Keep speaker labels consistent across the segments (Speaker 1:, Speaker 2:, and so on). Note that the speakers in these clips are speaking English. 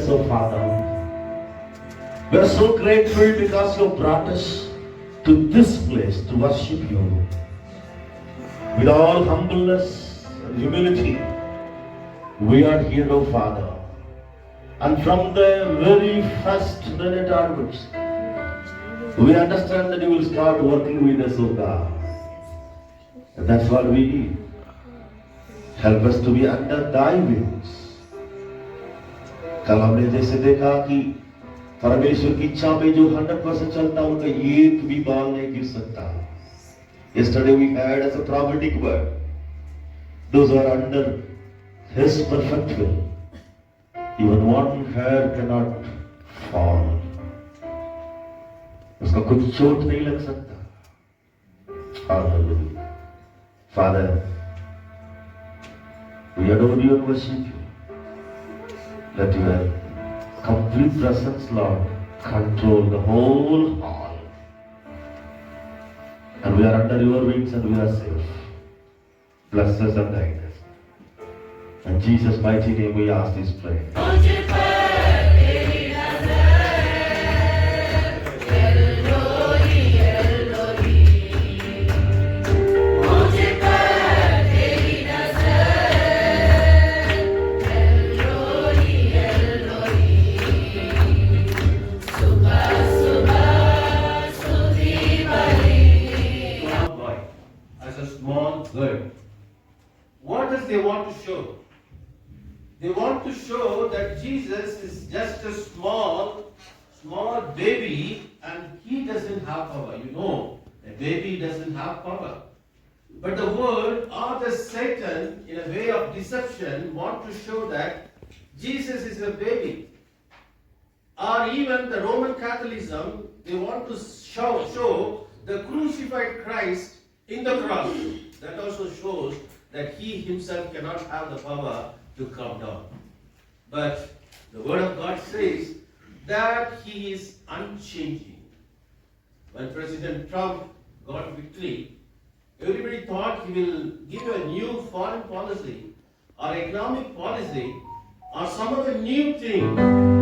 Speaker 1: So, Father, we are so grateful because you brought us to this place to worship you with all humbleness and humility. We are here, O Father, and from the very first minute onwards, we understand that you will start working with us, O God. And that's what we need. Help us to be under thy wings. कल हमने जैसे देखा कि परमेश्वर की इच्छा में जो 100% चलता उनका एक भी बाल नहीं गिर सकता. Yesterday we had as a prophetic word, those who are under His perfect will, even one hair cannot fall. उसका कुछ चोट नहीं लग सकता. Hallelujah. Father, we adore you and worship you. Let your complete presence, Lord, control the whole hall. And we are under your wings and we are safe. Bless us and guide us. In Jesus' mighty name we ask this prayer.
Speaker 2: What does they want to show? They want to show that Jesus is just a small baby and he doesn't have power. You know, a baby doesn't have power. But the world or the Satan, in a way of deception, want to show that Jesus is a baby. Or even the Roman Catholicism, they want to show the crucified Christ in the cross. That also shows that he himself cannot have the power to come down. But the word of God says that he is unchanging. When President Trump got victory, everybody thought he will give a new foreign policy or economic policy or some other new thing.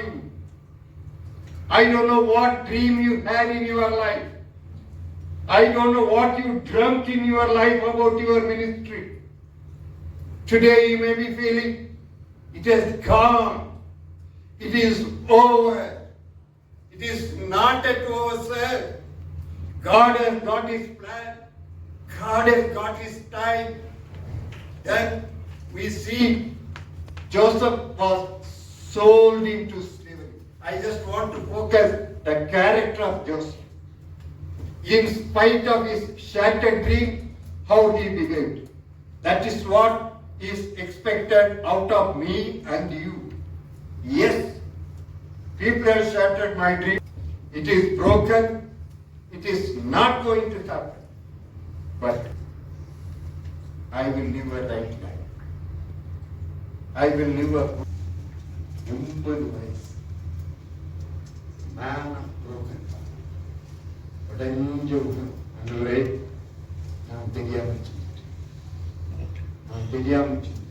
Speaker 3: going. I don't know what dream you had in your life. I don't know what you dreamt in your life about your ministry. Today you may be feeling it has gone. It is over. It is not at over, sir. God has got his plan. God has got his time. Then we see Joseph was sold into slavery. I just want to focus the character of Joseph. In spite of his shattered dream, how he behaved. That is what is expected out of me and you. Yes, people have shattered my dream. It is broken. It is not going to happen. But I will live a right life. I will live a 80 வயசு. Man of broken heart. உடைஞ்ச உள்ளம். ஆண்டவரே, நான் தெரியாமல் செஞ்சிட்டேன். நான் தெரியாமல் செஞ்சிட்டேன்.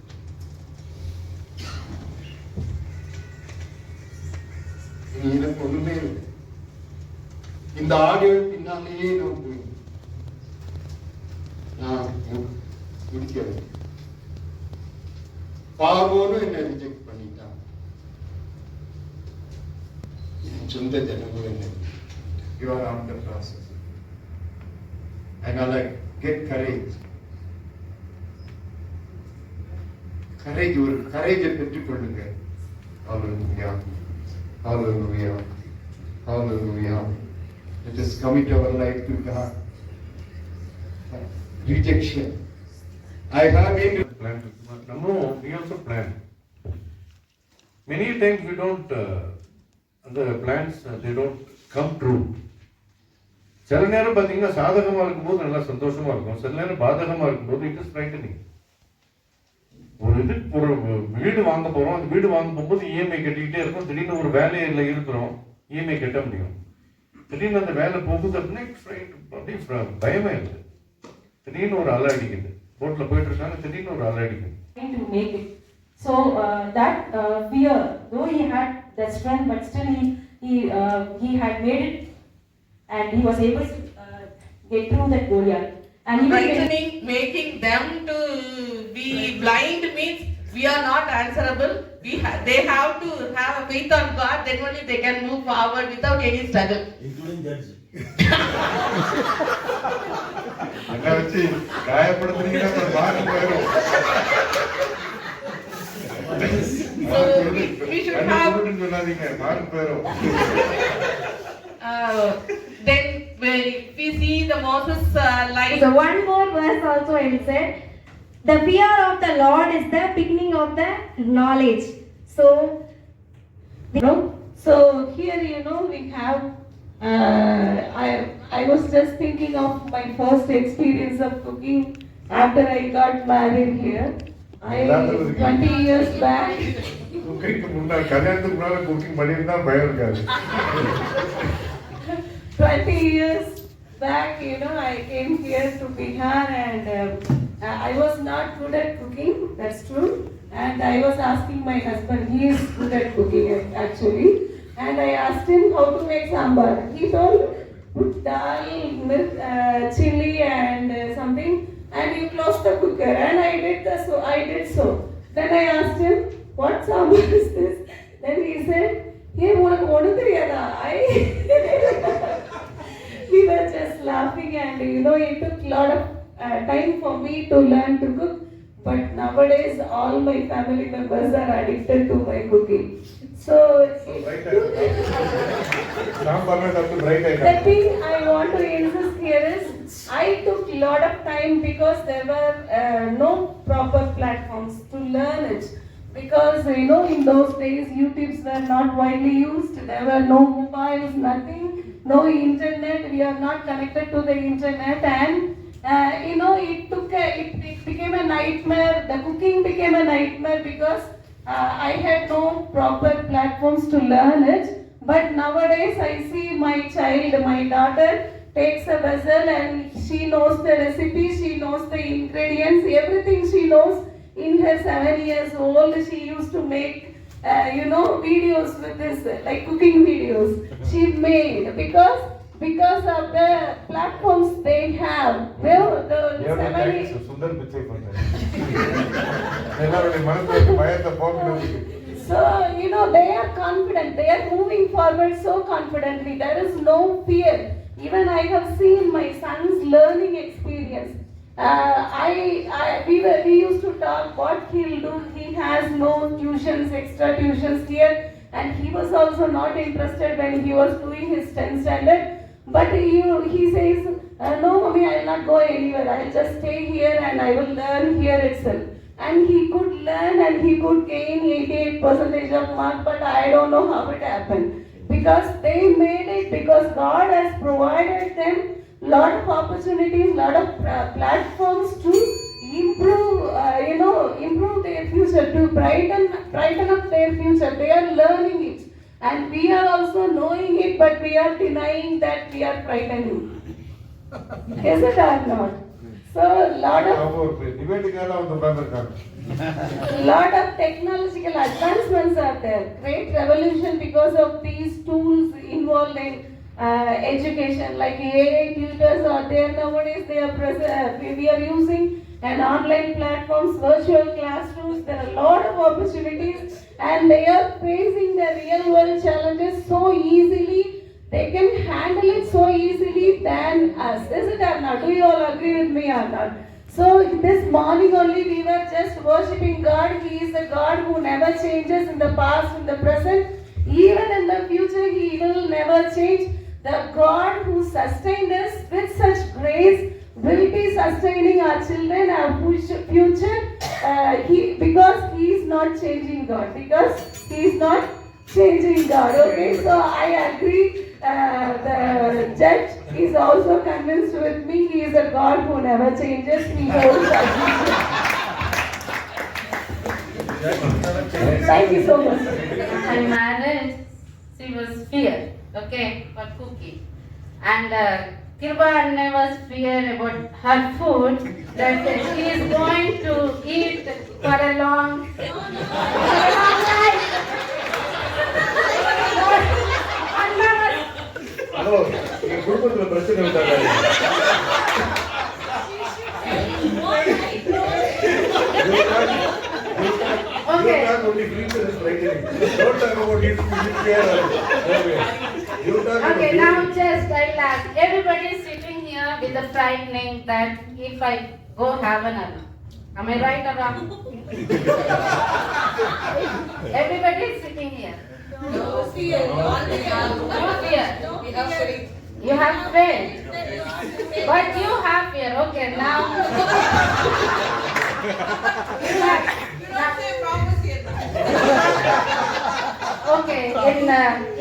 Speaker 3: இனி எனக்கு ஒண்ணுமே இல்லை. இந்த ஆடியோ பின்னாலேயே நான் போய் நான் முடிக்கிறேன். பார்வோனும் என்னை ரிஜெக்ட் பண்ணிட்டான். என் சொந்த ஜனமும் என்ன. You are on the process. And I like get courage. Courage, ஒரு courage பெற்றுக்கொள்ளுங்க. Hallelujah. Hallelujah. Hallelujah. Let us commit our life to God. Rejection. I have been
Speaker 4: plan. No, we also plan. Many times we don't, the plans, they don't come true. சில நேரம் பார்த்தீங்கன்னா சாதகமாக இருக்கும்போது நல்லா சந்தோஷமா இருக்கும், சில நேரம் பாதகமாக இருக்கும்போது இட் இஸ் ஃப்ரைட்டனிங். ஒரு வீடு வாங்க போகிறோம், அந்த வீடு வாங்க போகும்போது இஎம்ஐ கட்டிக்கிட்டே இருக்கும், திடீர்னு ஒரு வேலையில் இருக்கிறோம், இஎம்ஐ கட்ட முடியும், திடீர்னு அந்த வேலை போகுது அப்படின்னா அப்படியே பயமே இருக்குது. திடீர்னு ஒரு அலை அடிக்குது, போட்டில் போயிட்டு இருக்காங்க, திடீர்னு ஒரு அலை அடிக்குது.
Speaker 5: To make it. So that fear, though he had the strength, but still he had made it, and he was able to get through that Goliath. And he
Speaker 6: frightening, making them to be blind means we are not answerable. They have to have a faith on God, then only they can move forward without any struggle.
Speaker 2: Including judge.
Speaker 4: என்ன வச்சு காயப்படுத்துறீங்கன்னா mark போயிடும்.
Speaker 6: So we should have
Speaker 4: சொல்லாதீங்க, mark போயிடும்.
Speaker 6: Then if we see the Moses life.
Speaker 7: So one more verse also I will say, the fear of the Lord is the beginning of the knowledge. So
Speaker 8: here we have I was just thinking of my first experience of cooking after I got married here. 20 years back.
Speaker 4: குக்கிங்க்கு முன்னாடி, கல்யாணத்துக்கு முன்னாடி cooking பண்ணியிருந்தா பயம் இருக்காது.
Speaker 8: 20 years back, I came here to Bihar and I was not good at cooking, that's true. And I was asking my husband, he is good at cooking actually. And I asked him how to make sambar. He told, put dal, milk, chili and something, and you close the cooker. And I did so. Then I asked him, what sambar is this? Then he said, hey, one theriyada. We were just laughing, and it took a lot of time for me to learn to cook. But nowadays, all my family members are addicted to my cooking. So the thing I want to insist here is, I took a lot of time because there were no proper platforms to learn it. Because in those days, YouTubes were not widely used. There were no mobiles, nothing, no internet. We are not connected to the internet, and it became a nightmare. The cooking became a nightmare because I had no proper platforms to learn it. But nowadays I see my child, my daughter takes a vessel and she knows the recipe, she knows the ingredients, everything she knows. In her 7 years old, she used to make videos with this, like cooking videos. She made because of the platforms they have.
Speaker 4: Sundar Pichai பண்றேன் எல்லாருடைய மனசுல பயத்தை போக்குறதுக்கு.
Speaker 8: So, they are confident. They are moving forward so confidently. There is no fear. Even I have seen my son's learning experience. We used to talk what he'll do. He has no tuitions, extra tuitions here, and he was also not interested when he was doing his 10th standard. But he says, no mommy, I will not go anywhere. I will just stay here and I will learn here itself. And he could learn and he could gain 88% of mark, but I don't know how it happened. Because they made it, because God has provided them lot of opportunities, lot of platforms to improve their future, to brighten up their future. They are learning it. And we are also knowing it, but we are denying that we are frightening. Is it or not? So, lot of technological advancements are there. Great revolution because of these tools involved in education, like AI tutors are there nowadays. We are using an online platforms, virtual classrooms. There are a lot of opportunities, and they are facing the real world challenges so easily. They can handle it so easily than us. Is it or not? Do you all agree with me or not? So this morning only we were just worshipping God. He is a God who never changes in the past, in the present. Even in the future, He will never change. The God who sustained us with such grace will be sustaining our children, our future, because He is not changing God. Because He is not changing God. Okay, so I agree. The judge is also convinced with me. He is a God who never changes. He holds our future. Thank you so much.
Speaker 9: My marriage, she was fear, okay, for cooking. And Kirba Anne was fear about her food, that she is going to eat for a long time.
Speaker 4: Hello, எங்க குடும்பத்துல பிரச்சனை உண்டாங்க.
Speaker 9: Okay. Okay, now just I'll ask. Everybody is sitting here with the frightening that if I go heaven or not. Am I right or wrong? Everybody is sitting here.
Speaker 8: No fear.
Speaker 9: No fear. You have faith. But you have fear. Okay, now. You have. Okay,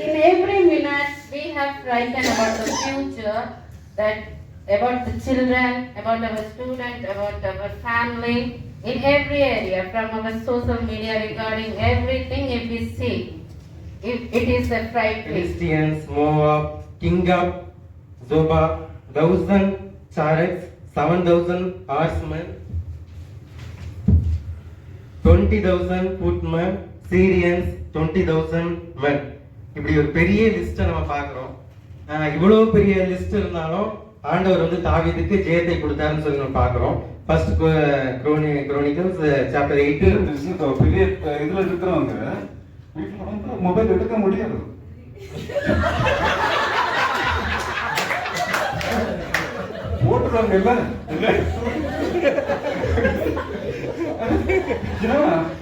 Speaker 9: in every minute we have frightened about the future, that about the children, about our students, about our family, in every area, from our social media, regarding everything. If we see, if it is a fright.
Speaker 10: Philistines, Moab, Kingdom, Zobah, 1,000 chariots, 7,000 horsemen, 20,000 footmen, Syrians, 20,000 men. இப்படி ஒரு பெரிய லிஸ்ட்டை நம்ம பார்க்குறோம். இவ்வளவு பெரிய list இருந்தாலும் ஆண்டவர் வந்து தாவீதுக்கு ஜெயத்தை கொடுத்தாருன்னு சொல்லி நம்ம பார்க்குறோம். First Chronicles chapter 8.
Speaker 11: பெரிய இதுல இருக்கிறவங்க வீட்டுல வந்து மொபைல் எடுக்க முடியாது. போட்டுருவாங்க இல்ல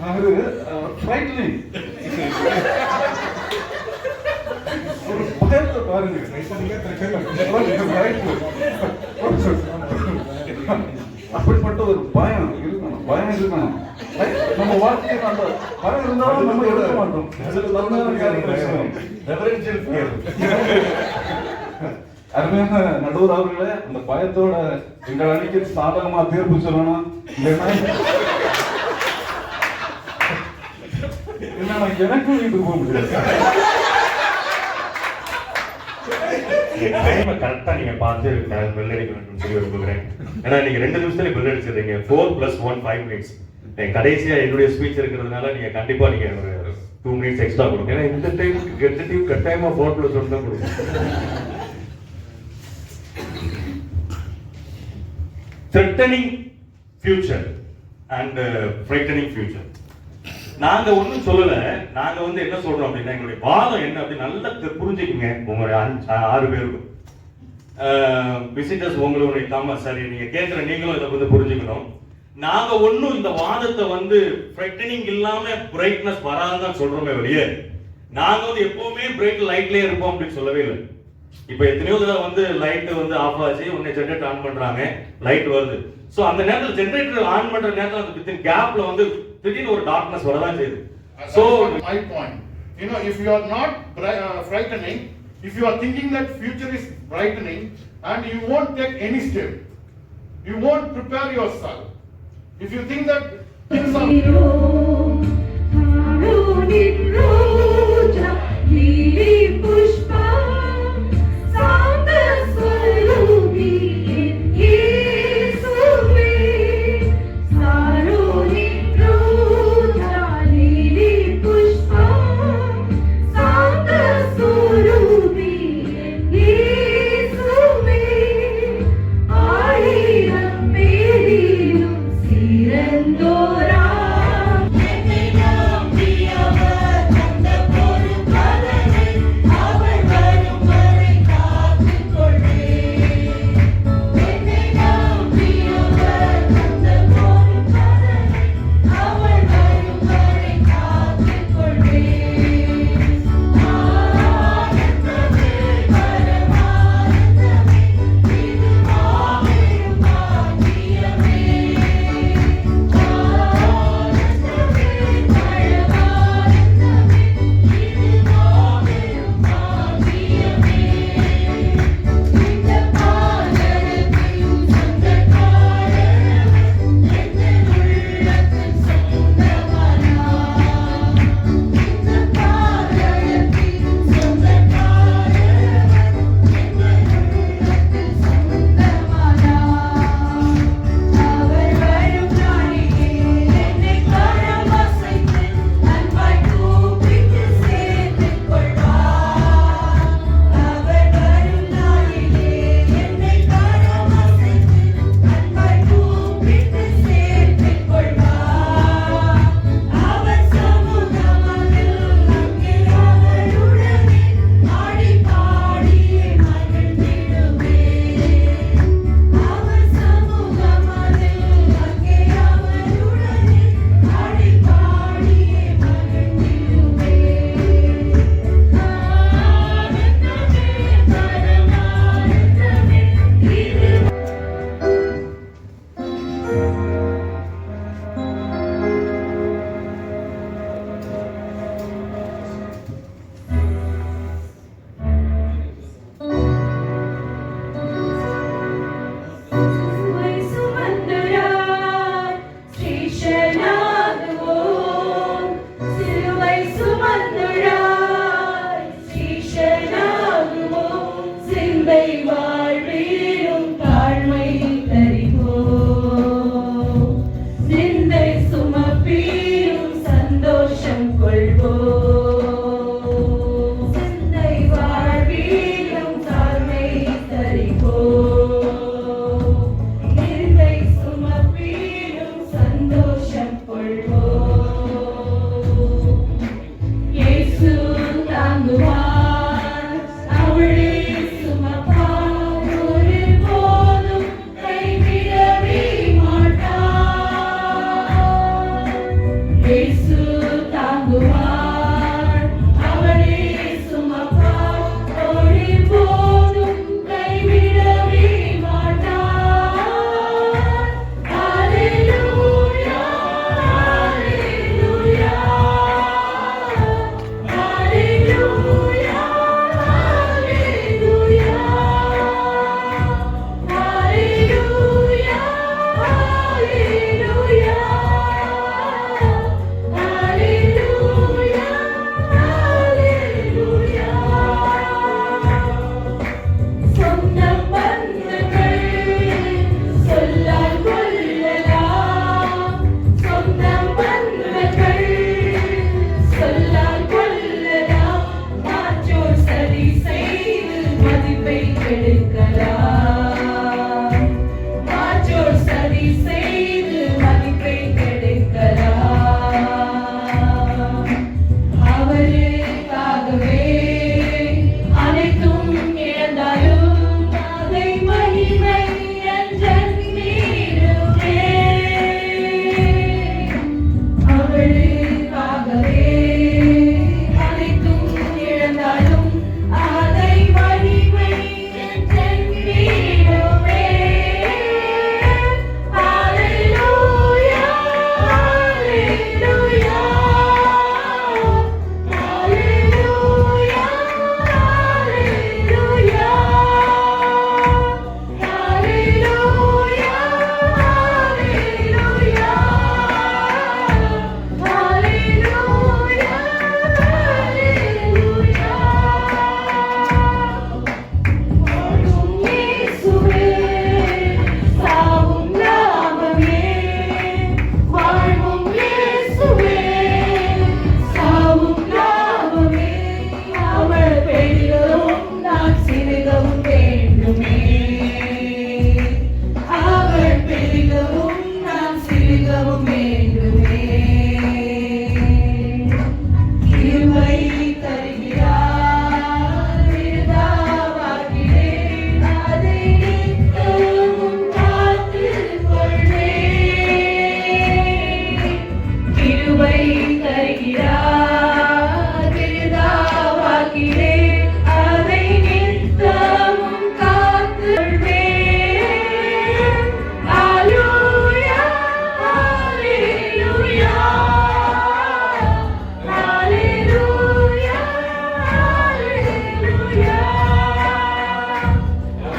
Speaker 11: அவரு ஃப்ரைட்னிங் ஒரு பயத்தை பாருங்க. அப்படிப்பட்ட ஒரு பயம் இருக்கணும். நம்ம வாழ்க்கையை அந்த பயம் இருந்தாலும் நம்ம எடுக்க மாட்டோம். அருமையான நடுவர் அவர்களே, அந்த பயத்தோட எங்கள் அணிக்கு சாதகமா தீர்ப்பு சொல்லணும். எனக்கும் வீட்டுக்கு போக முடியாது.
Speaker 12: கரெக்டா நீங்க பார்த்து பெல் அடிக்க வேண்டும் சொல்லி விரும்புகிறேன். ஏன்னா நீங்க 2 நிமிஷத்துல பெல் அடிச்சிருக்கீங்க. 4 + 1 5 minutes. கடைசியா என்னுடைய ஸ்பீச் இருக்கிறதுனால நீங்க கண்டிப்பா நீங்க 2 minutes எக்ஸ்ட்ரா கொடுங்க. ஏன்னா இந்த டைமுக்கு கெட்ட டீம் கட்டாயமா 4+1 தான் கொடுக்கும். Threatening future and frightening future. நாங்க ஒன்றும் சொல்லல. நாங்க வந்து என்ன சொல்றோம் அப்படின்னா, எங்களுடைய வாதம் என்ன அப்படின்னு நல்லா புரிஞ்சுக்குங்க. உங்களுடைய 6 பேருக்கும் விசிட்டர்ஸ் உங்களுடைய சரி நீங்க கேட்கிற நீங்களும் இதை வந்து புரிஞ்சுக்கணும். நாங்க ஒன்றும் இந்த வாதத்தை வந்து ஃப்ரைட்டனிங் இல்லாம பிரைட்னஸ் வராதுன்னு சொல்றோமே வெளியே. நாங்க வந்து எப்பவுமே பிரைட் லைட்லயே இருப்போம் அப்படின்னு சொல்லவே இல்லை. இப்ப எத்தனையோ தடவை வந்து லைட் வந்து ஆஃப் ஆச்சு, உடனே ஜெனரேட்டர் ஆன் பண்றாங்க, லைட் வருது. சோ அந்த நேரத்துல ஜெனரேட்டர் ஆன் பண்ற நேரத்துல அந்த வித்தின் கேப்ல வந்து திடீர்னு ஒரு டார்க்னஸ் வரதான் செய்யுது.
Speaker 3: So my point, you know, if you are not frightening, if you are thinking that future is brightening and you won't take any step, you won't prepare yourself. If you think that things are
Speaker 13: Dora,
Speaker 8: கெடுக்கலாம், மாற்றோர் சதி செய்து மதிப்பை கெடுக்கலாம். அவருக்காகவே அனைத்தும் இழந்தாலும் அதை மகிமை என்றெண்ணிடுவே. அவருக்காகவே அனைத்தும் இழந்தாலும் அதை மகிமை என்றெண்ணிடுவே. ஹalleluya, ஹalleluya, ஹalleluya, ஹalleluya, ஹalleluya, ஹalleluya, ஹalleluya. வாழும் இயேசுவே, சாவும் லாபமே. வாழும் இயேசுவே, சாவும் லாபமே. அவர் பெரிகவும் நான் சிறுகவும் வேண்டுமே. அவர் பெரிகவும் நான் சிறுகவும் வேண்டுமே. கிருபை தருகிறார், விருதாவாகிறேன், அதை நித்தமும் காத்துக் கொள்வேன். கிருபை தருகிறார், விருதாவாகிறேன், அதை நித்தமும் காத்துக் கொள்வேன். ஹalleluya, ஹalleluya, ஹalleluya, ஹalleluya,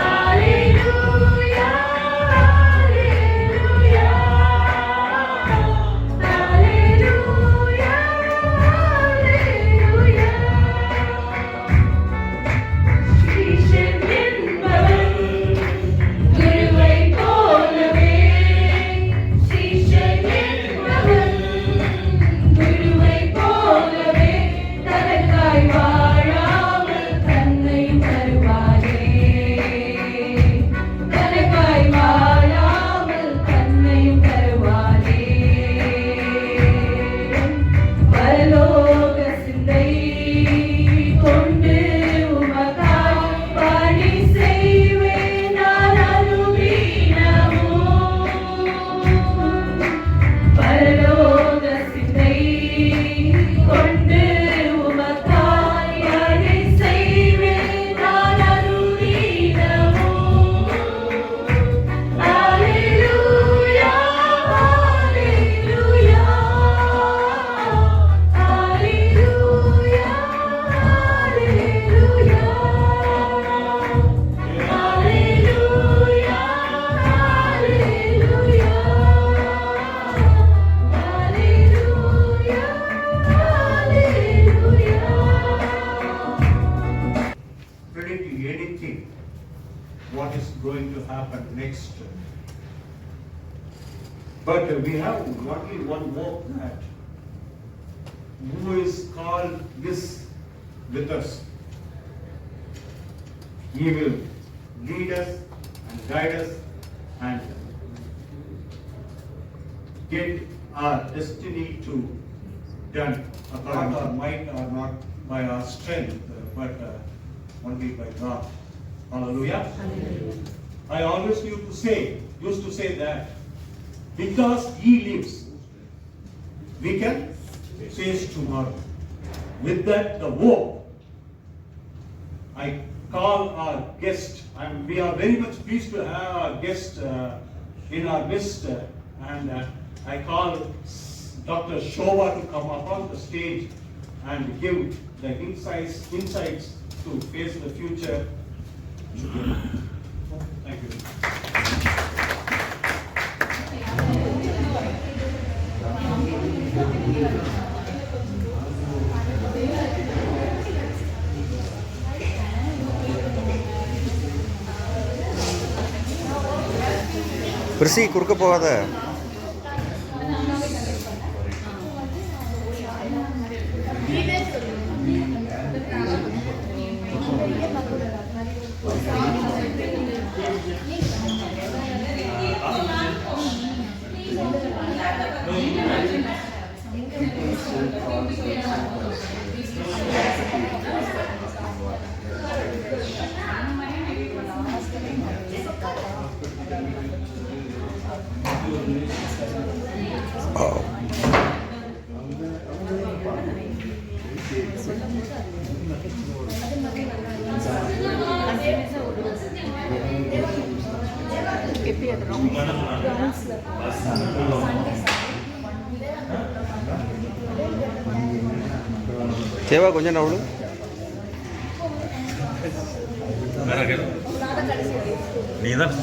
Speaker 8: ஹalleluya, ஹalleluya, ஹalleluya. ஸ்ரீஷன் என்பவன் குருவை போலவே, ஸ்ரீஷன் என்பவன் குருவை போலவே, தனக்காய் வாழாமல் தன்னை தருவாரே. தனக்காய் வாழாமல் தன்னை தருவாரே. பரலோக சிந்தை கொண்டு உமக்காய் பணி செய்வேன் நான் அனுதினமும். பரலோக சிந்தை கொண்டு உமக்காய் பணி செய்வேன் நான் அனுதினமும். ஹalleluya, ஹalleluya, ஹalleluya, ஹalleluya, ஹalleluya, ஹalleluya, ஹalleluya, ஹalleluya.
Speaker 13: predict anything what is going to happen next. But we have only one more that who is called this with us. He will lead us and guide us and get our destiny to done according to our might or not by our strength, but only by God. Hallelujah. I always used to say that because He lives, we can face tomorrow. With that, the hope, I call our guest, and we are very much pleased to have our guest in our midst, and I call Dr. Shobha to come up on the stage and give the insights to face the future. Thank you.
Speaker 14: பிரிசி குறுக்க போகாத.
Speaker 8: Thank you.
Speaker 14: தேவா கொஞ்சம் நான்
Speaker 12: நீ தான்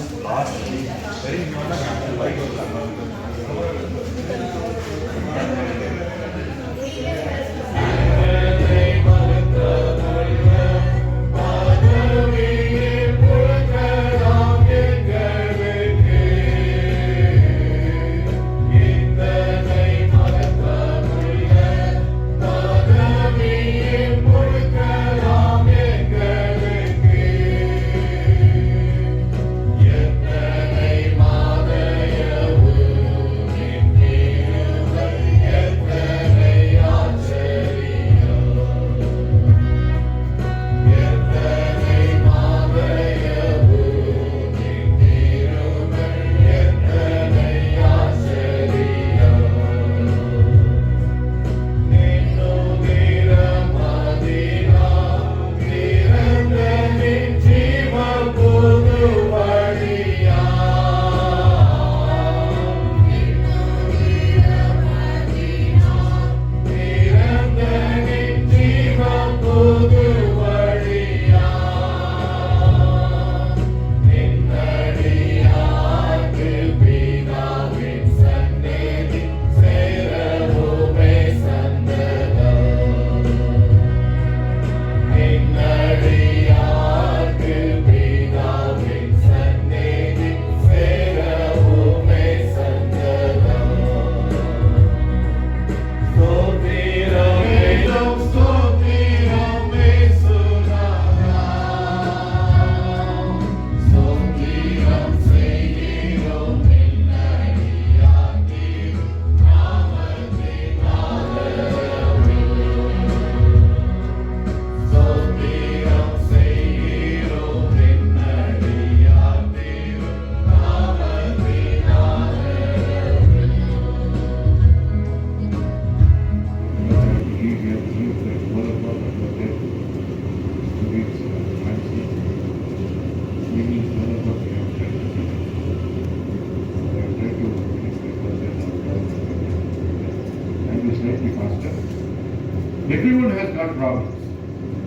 Speaker 4: Everyone has got problems.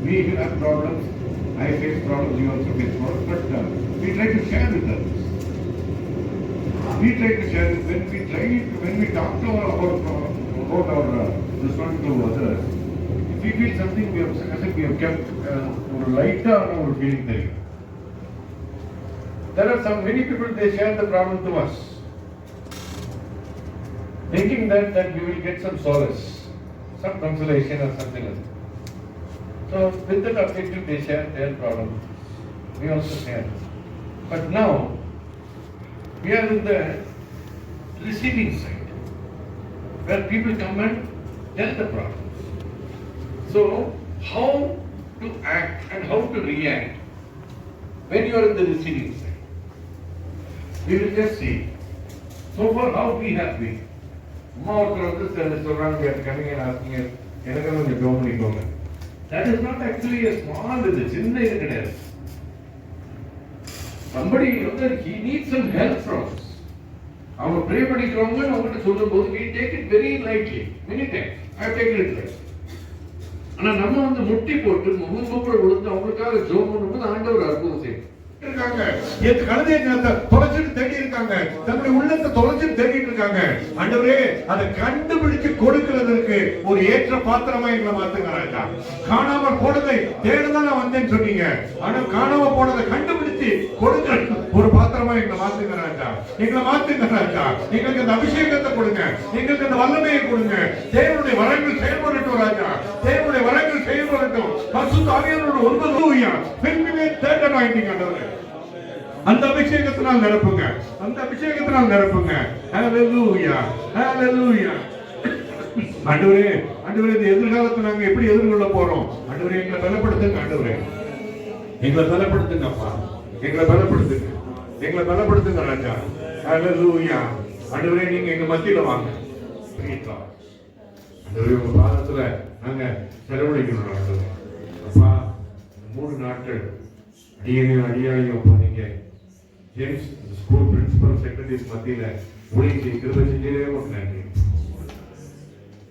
Speaker 4: We have problems. I face problems. You also face problems. But we try to share with others. We try to share when we talk to about our response to others. If we feel something, we have kept lighter on our feeling there. There are many people, they share the problem to us, thinking that we will get some solace, some consolation or something like that. So with that objective, they share their problem. We also share. But now, we are in the receiving side, where people come and tell the problems. So, how to act and how to react when you are in the receiving side? We will just see. So far, how we have been. More of this restaurant, we are coming and asking us, that is not actually a small, somebody, he needs some help from us. Our pray பண்ணிக்கிறவங்க அவங்ககிட்ட சொல்லும்போது we take it very lightly. Many times I have taken it lightly. ஆனா நம்ம வந்து முட்டி போட்டு முகமுகப்பட விழுந்து அவங்களுக்காக ஜெபம் பண்ணும்போது ஆண்டவர் அற்புதம் செய்யும். இருக்காங்க என் கழுதையை தொலைச்சிட்டு தேடி இருக்காங்க, தன்னுடைய உள்ளத்தை தொலைச்சிட்டு தேடிட்டு இருக்காங்க. ஆண்டவரே அதை கண்டுபிடிச்சு கொடுக்கிறதுக்கு ஒரு ஏற்ற பாத்திரமா எங்களை மாத்துங்க ராஜா. காணாம போனதை தேடுதான் நான் வந்தேன்னு சொன்னீங்க, ஆனா காணாம போனதை கண்டுபிடிச்சு கொடுக்கிற ஒரு பாத்திரமா எங்களை மாத்துங்க ராஜா. எங்களை மாத்துங்க ராஜா. எங்களுக்கு அந்த அபிஷேகத்தை கொடுங்க, எங்களுக்கு அந்த வல்லமையை கொடுங்க. தேவனுடைய வரங்கள் செயல்படட்டும் ராஜா. தேவனுடைய வரங்கள் செயல்படட்டும். பரிசுத்த ஆவியானவரோட ஒருவருயா பெண்களே தேட வாங்கிட்டீங்க ஆண்டவரே. அந்த அபிஷேகத்தினால் நிரப்புங்க, அந்த அபிஷேகத்தினால் நிரப்புங்க. ஹalleluya ஹalleluya. ஆண்டவரே ஆண்டவரே இந்த எதிர்காலத்தை நாங்க எப்படி எதிர்கொள்ள போறோம்? ஆண்டவரே எங்களை பலப்படுத்துங்க. ஆண்டவரே எங்களை பலப்படுத்துங்க அப்பா, எங்களை பலப்படுத்துங்க, எங்களை பலப்படுத்துங்க ராஜா. ஹalleluya. ஆண்டவரே நீங்க எங்க மத்தியில வாங்க. ஆண்டவரே உங்க பாதத்துல நாங்க செலவழிக்கணும் ஆண்டவரே. அப்பா 3 நாட்கள் அடியாரையும் நீங்க ஜேம்ஸ் ஸ்கூல் பிரின்சிபல் செக்ரட்டரிஸ் மத்தியில ஊழியத்தை கிருபை செஞ்சதே ஒரு நன்றி.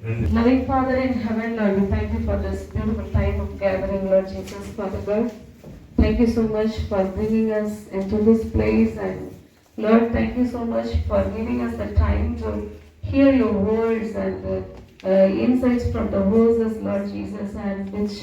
Speaker 8: Loving Father in heaven, Lord, we thank you for this beautiful time of gathering, Lord Jesus, Father God. Thank you so much for bringing us into this place, and Lord, thank you so much for giving us the time to hear your words and insights from the verses, Lord Jesus, and which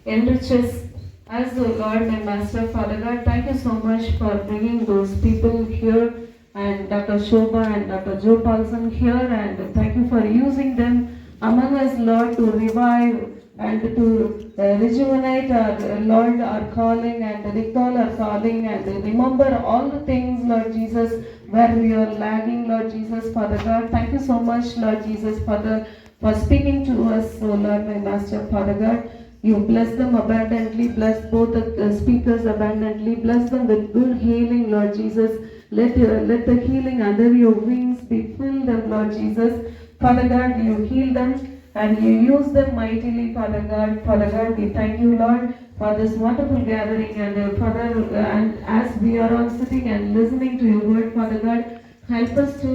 Speaker 8: enriches us, O Lord, my Master, Father God. Thank you so much for bringing those people here, and Dr. Shobha and Dr. Joe Paulson here, and thank you for using them among us, Lord, to revive and to rejuvenate our Lord, our calling, and recall our calling, and remember all the things, Lord Jesus, where we are lagging, Lord Jesus, Father God. Thank you so much, Lord Jesus, Father, for speaking to us, O Lord, my Master, Father God. You bless them abundantly, bless both the speakers abundantly, bless them with good healing, Lord Jesus. Let the healing under your wings be filled up, Lord Jesus. Father God, you heal them and you use them mightily, Father God. Father God, we thank you, Lord, for this wonderful gathering, and Father, and as we are all sitting and listening to your word, Father God, help us to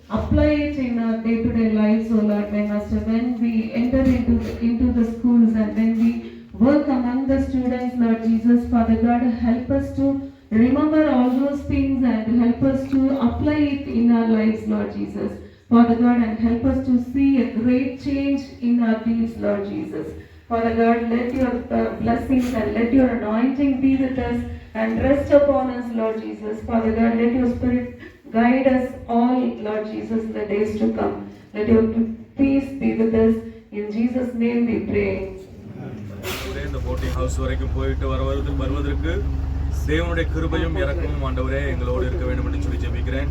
Speaker 8: apply it in our day-to-day lives, O Lord, my Master. When we enter into the schools and when we work among the students, Lord Jesus, Father God, help us to remember all those things and help us to apply it in our lives, Lord Jesus, Father God, and help us to see a great change in our deeds, Lord Jesus. Father God, let your blessings and let your anointing be with us and rest upon us, Lord Jesus. Father God, let your Spirit guide us all, Lord Jesus, in the days to come. Let your peace be with us. In Jesus' name we pray.
Speaker 12: இந்த boating house வரைக்கும் போயிட்டு வருவதற்கு தேவனுடைய கிருபையும் இரக்கமும் ஆண்டவரே எங்களோடு இருக்க வேண்டும் என்று சொல்லி जெபிக்கிறேன்।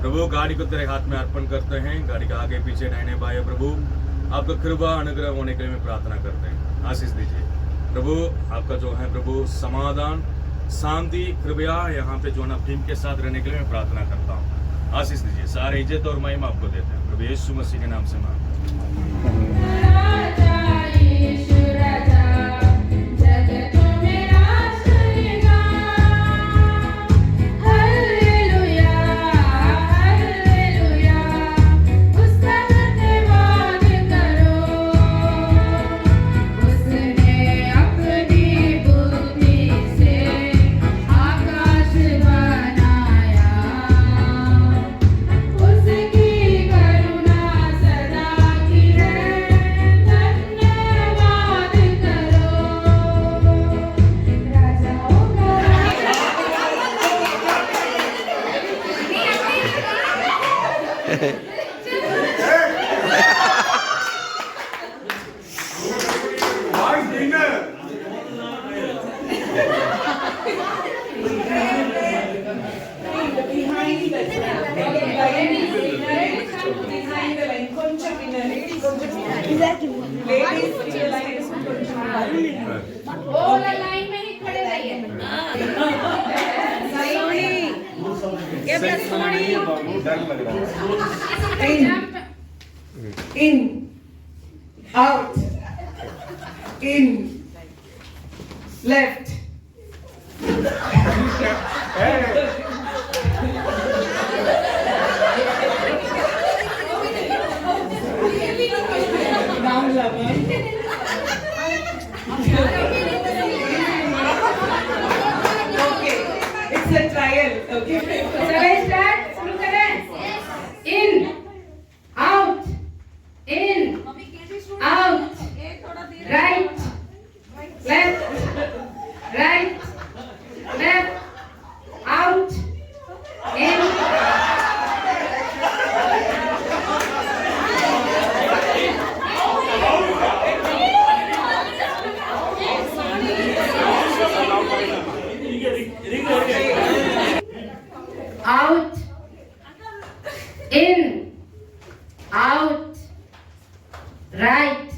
Speaker 12: प्रभु गाड़ी को तेरे हाथ में अर्पण करते हैं, गाड़ी का आगे पीछे दाहिने बाएं प्रभु आपका कृपा अनुग्रह होने के लिए मैं प्रार्थना करते हैं, आशीष दीजिए प्रभु। आपका जो है प्रभु समाधान शांति कृपया यहाँ पे जो है टीम के साथ रहने के लिए मैं प्रार्थना करता हूँ, आशीष दीजिए। सारे इज्जत और महिमा आपको देते हैं प्रभु यीशु मसीह के नाम से मांगते हैं।
Speaker 8: In, out, in, left. Down level. Okay, it's a trial. Okay.
Speaker 9: So let's start. Look at it. In, out, in, out, right, left, right, left, out, in. Out, in, out, right,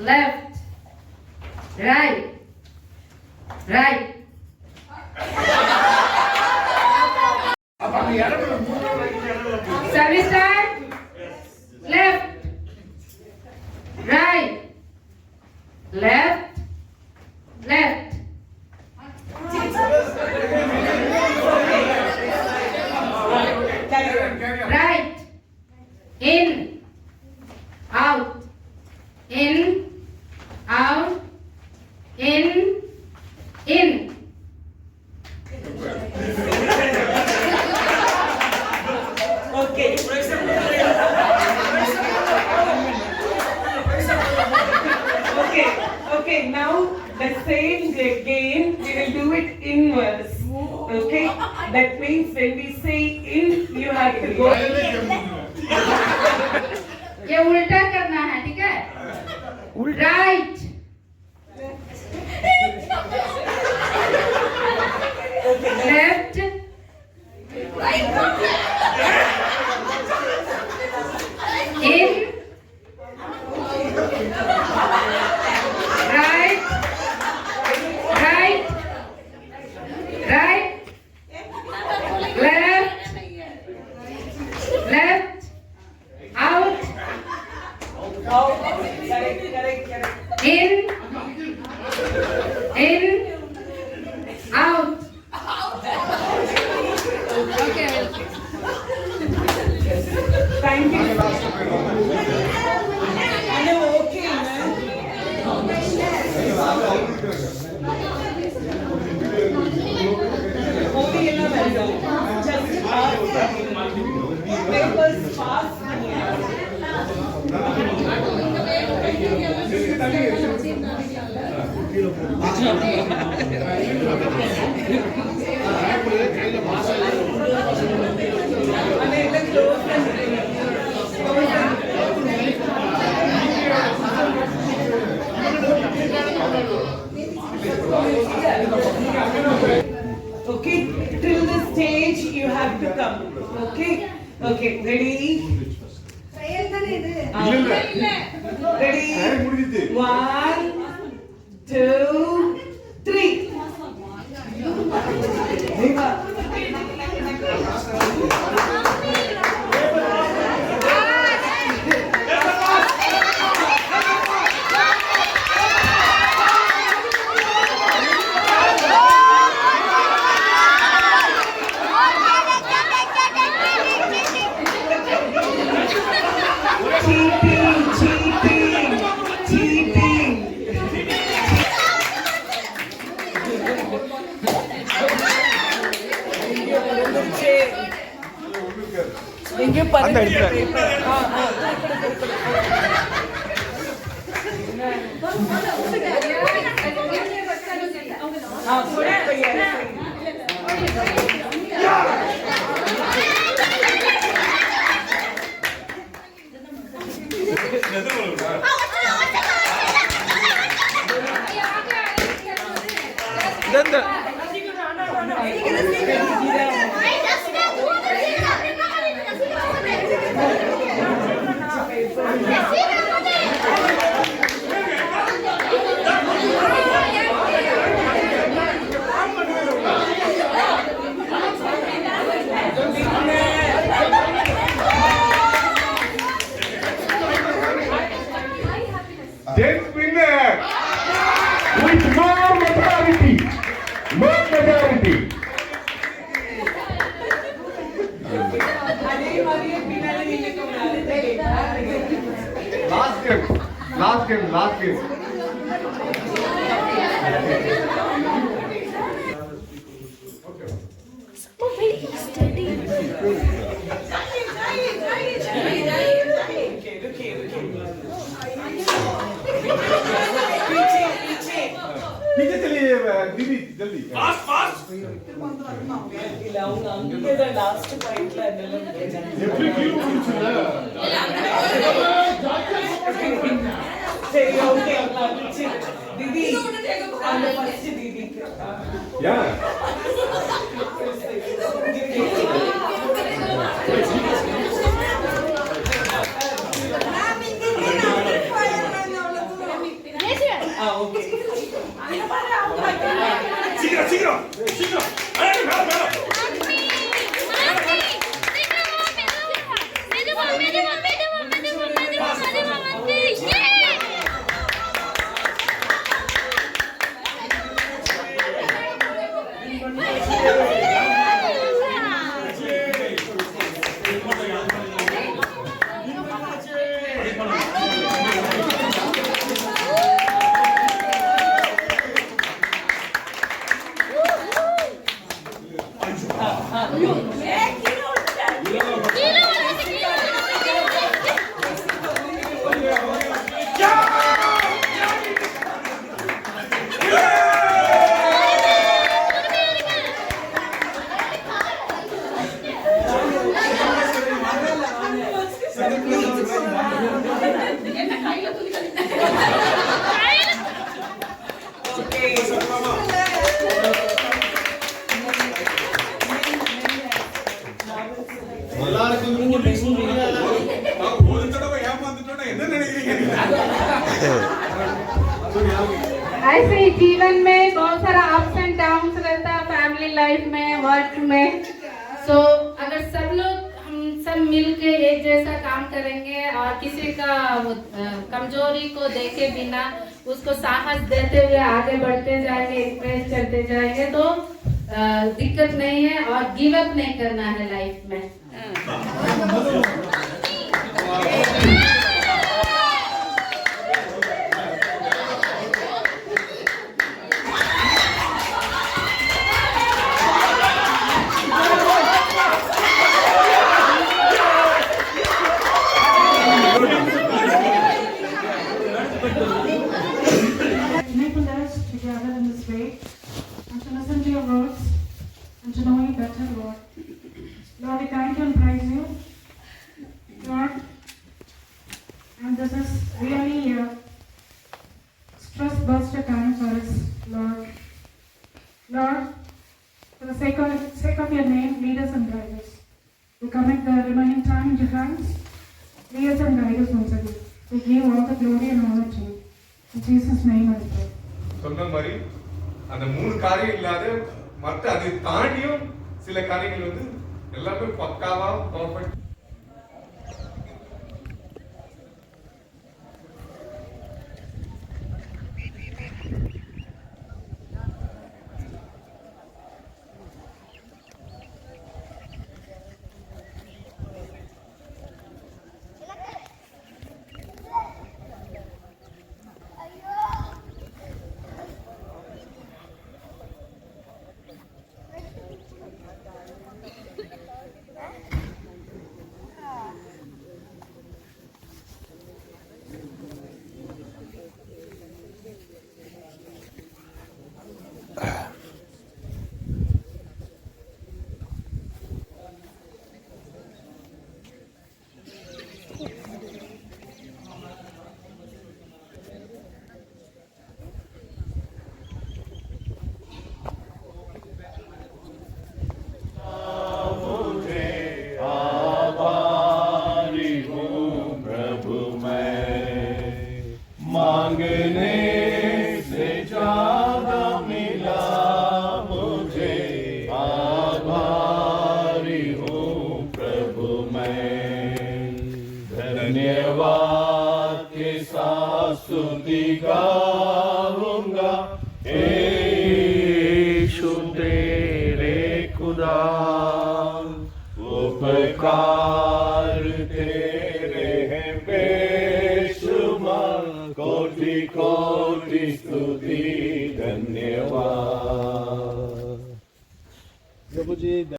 Speaker 9: left, right, right. Shall we start? Left, right, left, left. Right,
Speaker 8: Okay, now the same again, we will do it inwards. Okay, that means when we say in, you have to go.
Speaker 9: ये उल्टा करना है, ठीक है? Right. Left. In. Right. Right. Right. Left. Left. Out.
Speaker 8: Correct.
Speaker 9: In. In. Out. Okay.
Speaker 8: Thank you. Hello, okay, ma'am. Okay, ella vellam. Just pass. Papers pass. Okay, till the stage you have to come. Okay, ready? Ready? 1, 2, 3. இங்கே பாருங்க
Speaker 3: Then winner with more majority. Last game.
Speaker 11: पीछे चलिए दीदी जल्दी
Speaker 12: fast
Speaker 8: இல்ல அவங்க அங்கே தான் லாஸ்ட் பாயிண்ட்ல
Speaker 11: எப்படி கீழ முடிச்சுல
Speaker 8: சரி ஓகே दीदी அந்த ஃபர்ஸ்ட் दीदी
Speaker 11: யா
Speaker 8: ஓகே
Speaker 12: சீக்கிரம்
Speaker 9: ऐसे ही जीवन में बहुत सारा अप्स एंड डाउन्स रहता है, फैमिली लाइफ में, वर्क में। सो अगर सब लोग हम सब मिलके एक जैसा काम करेंगे और किसी का कमजोरी को देखे बिना उसको साहस देते हुए आगे बढ़ते जाएंगे, एक्सप्रेस करते जाएंगे, तो दिक्कत नहीं है और गिव अप नहीं करना है लाइफ में।
Speaker 5: Enable us to gather in this way and to listen to your words and to know you better, Lord. Lord, we thank you and praise you, Lord. And this is really a stress buster time for us, Lord. Lord, for the sake of your name, lead us and guide us. We commit the remaining time into your hands. Lead us and guide us once again. We give all the glory and honor to you. In Jesus' name I pray.
Speaker 15: சொன்ன மாதிரி அந்த 3 காரியம் இல்லாத மற்ற அதை தாண்டியும் சில காரியங்கள் வந்து எல்லாமே பக்காவா பர்ஃபெக்ட்.
Speaker 1: धन्यवाद के साथ स्तुति गाऊंगा, यीशु तेरे खुदा, उपकार तेरे हैं बेशुमार, कोटि कोटि स्तुति धन्यवाद।